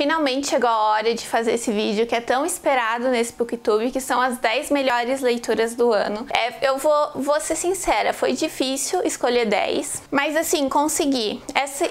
Finalmente chegou a hora de fazer esse vídeo que é tão esperado nesse Booktube, que são as 10 melhores leituras do ano. Eu vou ser sincera, foi difícil escolher 10, mas assim, consegui.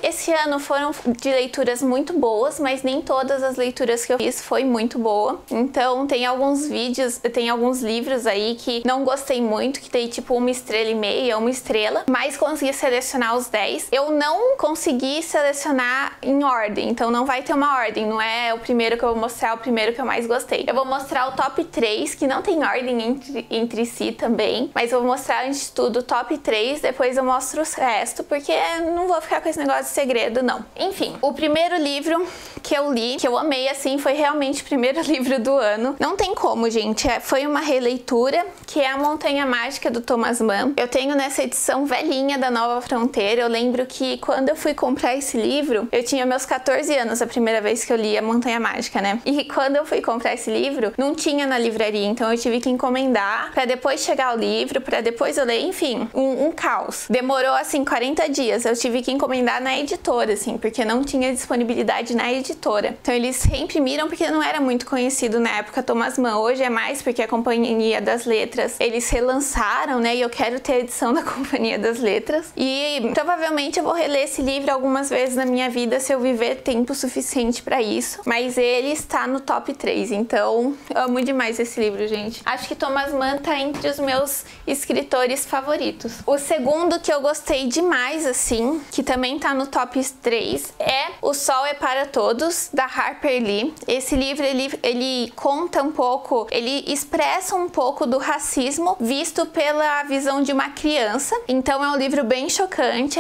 Esse ano foram de leituras muito boas, mas nem todas as leituras que eu fiz foi muito boa. Então tem alguns vídeos, tem alguns livros aí que não gostei muito, que tem tipo 1,5 estrelas, 1 estrela, mas consegui selecionar os 10. Eu não consegui selecionar em ordem, então não vai ter uma ordem, não é o primeiro que eu vou mostrar, o primeiro que eu mais gostei. Eu vou mostrar o top 3, que não tem ordem entre si também, mas eu vou mostrar antes de tudo o top 3, depois eu mostro o resto, porque não vou ficar com esse negócio de segredo, não. Enfim, o primeiro livro que eu li, que eu amei, assim, foi realmente o primeiro livro do ano. Não tem como, gente, foi uma releitura, que é A Montanha Mágica, do Thomas Mann. Eu tenho nessa edição velhinha da Nova Fronteira. Eu lembro que quando eu fui comprar esse livro, eu tinha meus 14 anos a primeira vez que eu li A Montanha Mágica, né? E quando eu fui comprar esse livro, não tinha na livraria, então eu tive que encomendar pra depois chegar o livro, pra depois eu ler, enfim, um caos. Demorou, assim, 40 dias. Eu tive que encomendar na editora, assim, porque não tinha disponibilidade na editora. Então eles reimprimiram porque não era muito conhecido na época Thomas Mann. Hoje é mais porque a Companhia das Letras, eles relançaram, né? E eu quero ter a edição da Companhia das Letras. E provavelmente eu vou reler esse livro algumas vezes na minha vida se eu viver tempo suficiente pra isso. Mas ele está no top 3, então eu amo demais esse livro, gente. Acho que Thomas Mann tá entre os meus escritores favoritos. O segundo que eu gostei demais, assim, que também tá no top 3, é O Sol é para Todos, da Harper Lee. Esse livro, ele conta um pouco, ele expressa um pouco do racismo visto pela visão de uma criança. Então é um livro bem chocante,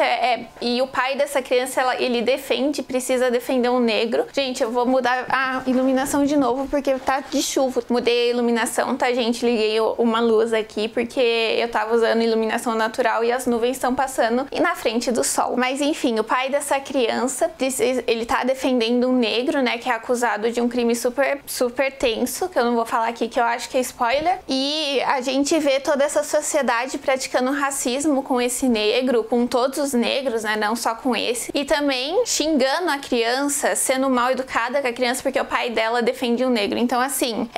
e o pai dessa criança, ele precisa defender um negro. Gente, eu vou mudar a iluminação de novo porque tá de chuva. Mudei a iluminação, tá, gente? Liguei uma luz aqui porque eu tava usando iluminação natural e as nuvens estão passando na frente do sol. Mas enfim, o pai dessa criança, ele tá defendendo um negro, né, que é acusado de um crime super tenso, que eu não vou falar aqui, que eu acho que é spoiler. E a gente vê toda essa sociedade praticando racismo com esse negro, com todos os negros, né, não só com esse. E também xingando a criança, sendo mal educada com a criança porque o pai dela defende um negro. Então, assim,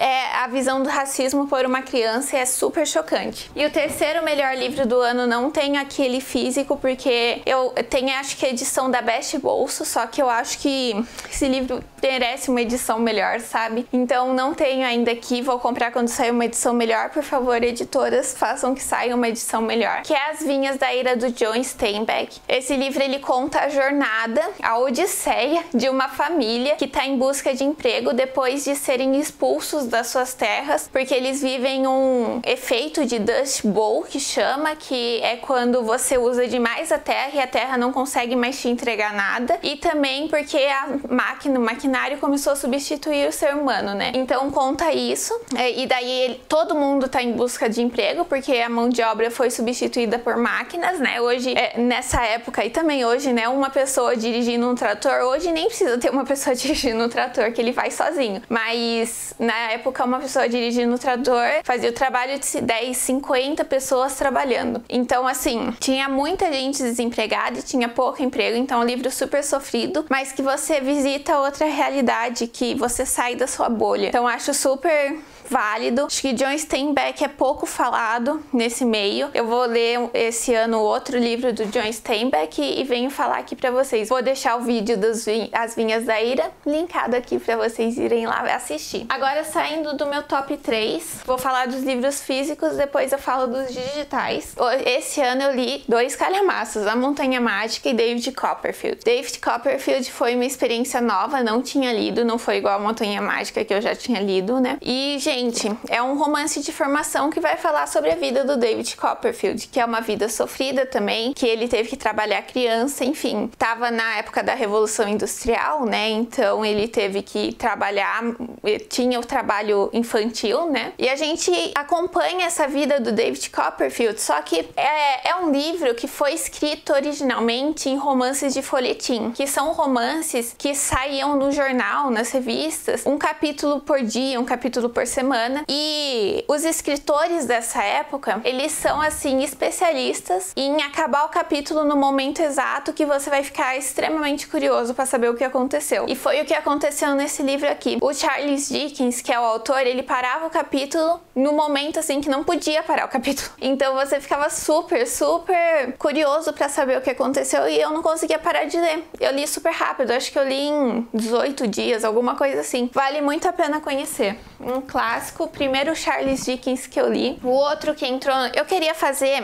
a visão do racismo por uma criança é super chocante. E o terceiro melhor livro do ano não tem aquele físico, porque eu tenho, acho que a edição da Best Bolso, só que eu acho que esse livro merece uma edição melhor, sabe? Então não tenho ainda aqui, vou comprar quando sair uma edição melhor. Por favor, editoras, façam que saia uma edição melhor. Que é As Vinhas da Ira, do John Steinbeck. Esse livro, ele conta a jornada, a odisseia de uma família que tá em busca de emprego depois de serem expulsos das suas terras, porque eles vivem um efeito de Dust Bowl, que chama, que é quando você usa demais a terra e a terra não consegue mais te entregar nada. E também porque o maquinário começou a substituir o ser humano, né? Então conta isso, e daí todo mundo tá em busca de emprego, porque a mão de obra foi substituída por máquinas, né? Hoje, nessa época e também hoje, né, uma pessoa dirigindo um trator, hoje nem precisa ter uma pessoa dirigindo um trator, que ele faz sozinho. Mas na época, uma pessoa dirigindo um trator fazia o trabalho de 10, 50 pessoas trabalhando. Então, assim, tinha muita gente desempregada e tinha pouco emprego. Então, é um livro super sofrido, mas que você visita outra realidade, que você sai da sua bolha. Então, acho super válido. Acho que John Steinbeck é pouco falado nesse meio. Eu vou ler esse ano outro livro do John Steinbeck e venho falar aqui pra vocês. Vou deixar o vídeo das As Vinhas da Ira linkado aqui pra vocês irem lá assistir. Agora, saindo do meu top 3, vou falar dos livros físicos, depois eu falo dos digitais. Esse ano eu li 2 calhamaços, A Montanha Mágica e David Copperfield. David Copperfield foi uma experiência nova, não tinha lido, não foi igual a Montanha Mágica que eu já tinha lido, né? E, gente, é um romance de formação que vai falar sobre a vida do David Copperfield, que é uma vida sofrida também, que ele teve que trabalhar criança, enfim. Tava na época da Revolução Industrial, né? Então ele teve que trabalhar, tinha o trabalho infantil, né? E a gente acompanha essa vida do David Copperfield, só que é um livro que foi escrito originalmente em romances de folhetim, que são romances que saíam no jornal, nas revistas, um capítulo por dia, um capítulo por semana, semana. E os escritores dessa época, eles são assim especialistas em acabar o capítulo no momento exato que você vai ficar extremamente curioso para saber o que aconteceu. E foi o que aconteceu nesse livro aqui. O Charles Dickens, que é o autor, ele parava o capítulo no momento assim que não podia parar o capítulo. Então você ficava super curioso para saber o que aconteceu e eu não conseguia parar de ler. Eu li super rápido, acho que eu li em 18 dias, alguma coisa assim. Vale muito a pena conhecer. Um clássico, o primeiro Charles Dickens que eu li. O outro que entrou... Eu queria fazer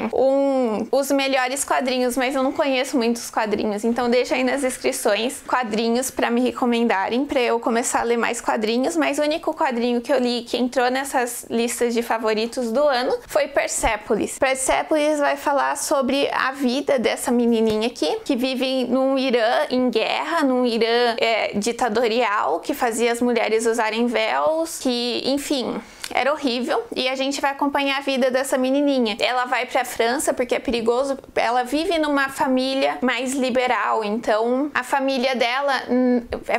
os melhores quadrinhos, mas eu não conheço muitos quadrinhos, então deixa aí nas descrições quadrinhos para me recomendarem, para eu começar a ler mais quadrinhos, mas o único quadrinho que eu li que entrou nessas listas de favoritos do ano foi Persepolis. Persepolis vai falar sobre a vida dessa menininha aqui, que vive num Irã em guerra, num Irã ditatorial, que fazia as mulheres usarem véus, que, enfim... Era horrível, e a gente vai acompanhar a vida dessa menininha. Ela vai pra França porque é perigoso, ela vive numa família mais liberal, então a família dela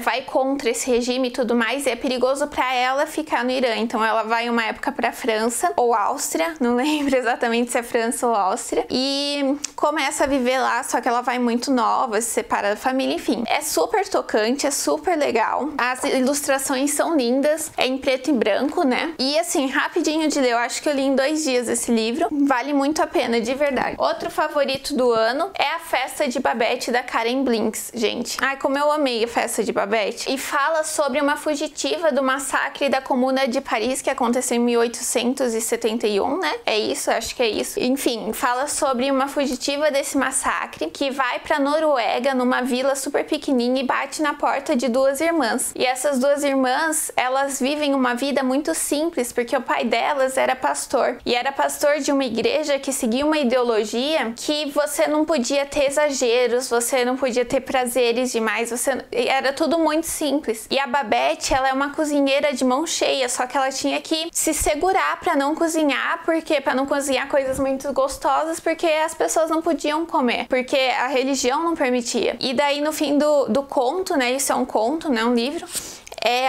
vai contra esse regime e tudo mais, e é perigoso pra ela ficar no Irã. Então ela vai uma época pra França ou Áustria, não lembro exatamente se é França ou Áustria, e começa a viver lá, só que ela vai muito nova, se separa da família, enfim. É super tocante, é super legal, as ilustrações são lindas, é em preto e branco, né? E assim, rapidinho de ler, eu acho que eu li em 2 dias esse livro, vale muito a pena, de verdade. Outro favorito do ano é A Festa de Babette, da Karen Blinks, gente. Ai, como eu amei A Festa de Babette. E fala sobre uma fugitiva do massacre da Comuna de Paris, que aconteceu em 1871, né? É isso, acho que é isso. Enfim, fala sobre uma fugitiva desse massacre, que vai pra Noruega, numa vila super pequenininha, e bate na porta de 2 irmãs. E essas 2 irmãs, elas vivem uma vida muito simples, porque o pai delas era pastor, e era pastor de uma igreja que seguia uma ideologia que você não podia ter exageros, você não podia ter prazeres demais, era tudo muito simples. E a Babette, ela é uma cozinheira de mão cheia, só que ela tinha que se segurar para não cozinhar, para não cozinhar coisas muito gostosas, porque as pessoas não podiam comer, porque a religião não permitia. E daí no fim do conto, né, isso é um conto, né, um livro,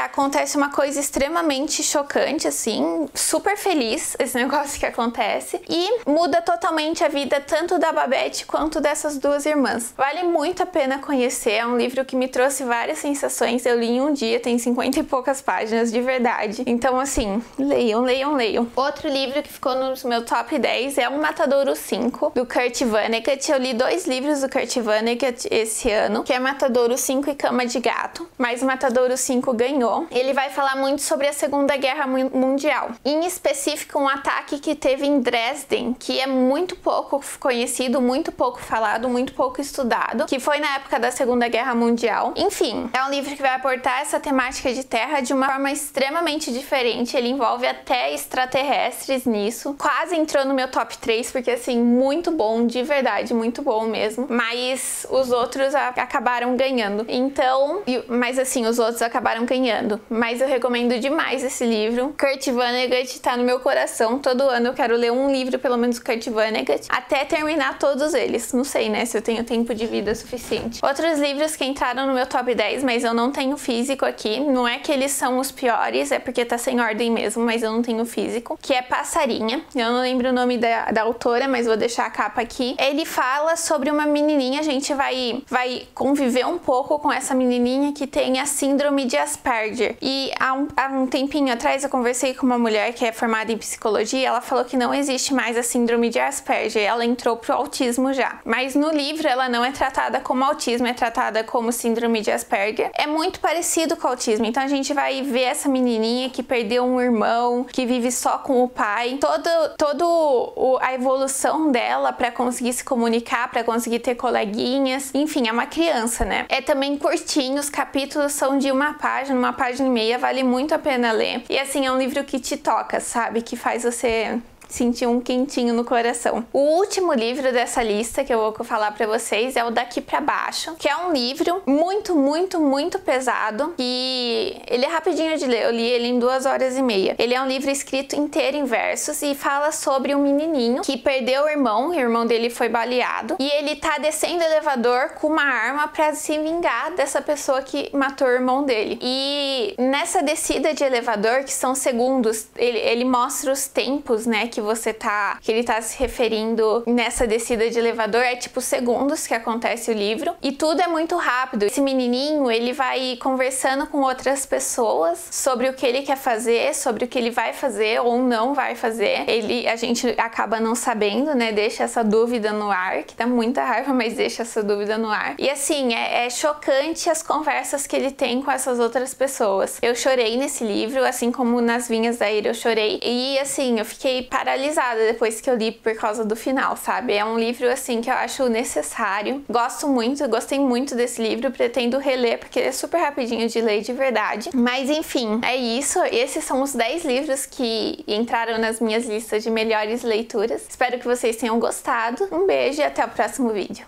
acontece uma coisa extremamente chocante, assim, super feliz esse negócio que acontece, e muda totalmente a vida tanto da Babette quanto dessas 2 irmãs. Vale muito a pena conhecer, é um livro que me trouxe várias sensações, eu li em um dia, tem 50 e poucas páginas, de verdade. Então, assim, leiam. Outro livro que ficou no meu top 10 é O Matadouro 5, do Kurt Vonnegut. Eu li 2 livros do Kurt Vonnegut esse ano, que é Matadouro 5 e Cama de Gato, mas o Matadouro 5 ganhou. Ele vai falar muito sobre a Segunda Guerra Mundial, em específico um ataque que teve em Dresden, que é muito pouco conhecido, muito pouco falado, muito pouco estudado, que foi na época da Segunda Guerra Mundial. Enfim, é um livro que vai abordar essa temática de terra de uma forma extremamente diferente, ele envolve até extraterrestres nisso. Quase entrou no meu top 3, porque assim, muito bom, de verdade, muito bom mesmo, mas os outros acabaram ganhando. Então, mas assim, os outros acabaram ganhando, mas eu recomendo demais esse livro. Kurt Vonnegut tá no meu coração, todo ano eu quero ler um livro, pelo menos Kurt Vonnegut, até terminar todos eles. Não sei, né, se eu tenho tempo de vida suficiente. Outros livros que entraram no meu top 10, mas eu não tenho físico aqui, não é que eles são os piores, é porque tá sem ordem mesmo, mas eu não tenho físico, que é Passarinha. Eu não lembro o nome da autora, mas vou deixar a capa aqui. Ele fala sobre uma menininha, a gente vai conviver um pouco com essa menininha que tem a síndrome de Asperger. E há um tempinho atrás eu conversei com uma mulher que é formada em psicologia, ela falou que não existe mais a síndrome de Asperger, ela entrou pro autismo já. Mas no livro ela não é tratada como autismo, é tratada como síndrome de Asperger. É muito parecido com o autismo, então a gente vai ver essa menininha que perdeu um irmão, que vive só com o pai, a evolução dela para conseguir se comunicar, para conseguir ter coleguinhas, enfim, é uma criança, né? É também curtinho, os capítulos são de uma página e meia, vale muito a pena ler. E assim, é um livro que te toca, sabe? Que faz você senti um quentinho no coração. O último livro dessa lista que eu vou falar pra vocês é o Daqui Pra Baixo, que é um livro muito pesado, e ele é rapidinho de ler, eu li ele em 2 horas e meia. Ele é um livro escrito inteiro em versos e fala sobre um menininho que perdeu o irmão dele foi baleado, e ele tá descendo o elevador com uma arma pra se vingar dessa pessoa que matou o irmão dele. E nessa descida de elevador, que são segundos, ele mostra os tempos, né, que ele tá se referindo nessa descida de elevador, é tipo segundos que acontece o livro, e tudo é muito rápido. Esse menininho, ele vai conversando com outras pessoas sobre o que ele quer fazer, sobre o que ele vai fazer ou não vai fazer. A gente acaba não sabendo, né, deixa essa dúvida no ar, que dá muita raiva, mas deixa essa dúvida no ar. E assim, é chocante as conversas que ele tem com essas outras pessoas. Eu chorei nesse livro, assim como nas Vinhas da Ira eu chorei, e assim, eu fiquei paralisada depois que eu li por causa do final, sabe? É um livro, assim, que eu acho necessário. Gostei muito desse livro, pretendo reler, porque ele é super rapidinho de ler de verdade. Mas enfim, é isso. Esses são os 10 livros que entraram nas minhas listas de melhores leituras. Espero que vocês tenham gostado. Um beijo e até o próximo vídeo.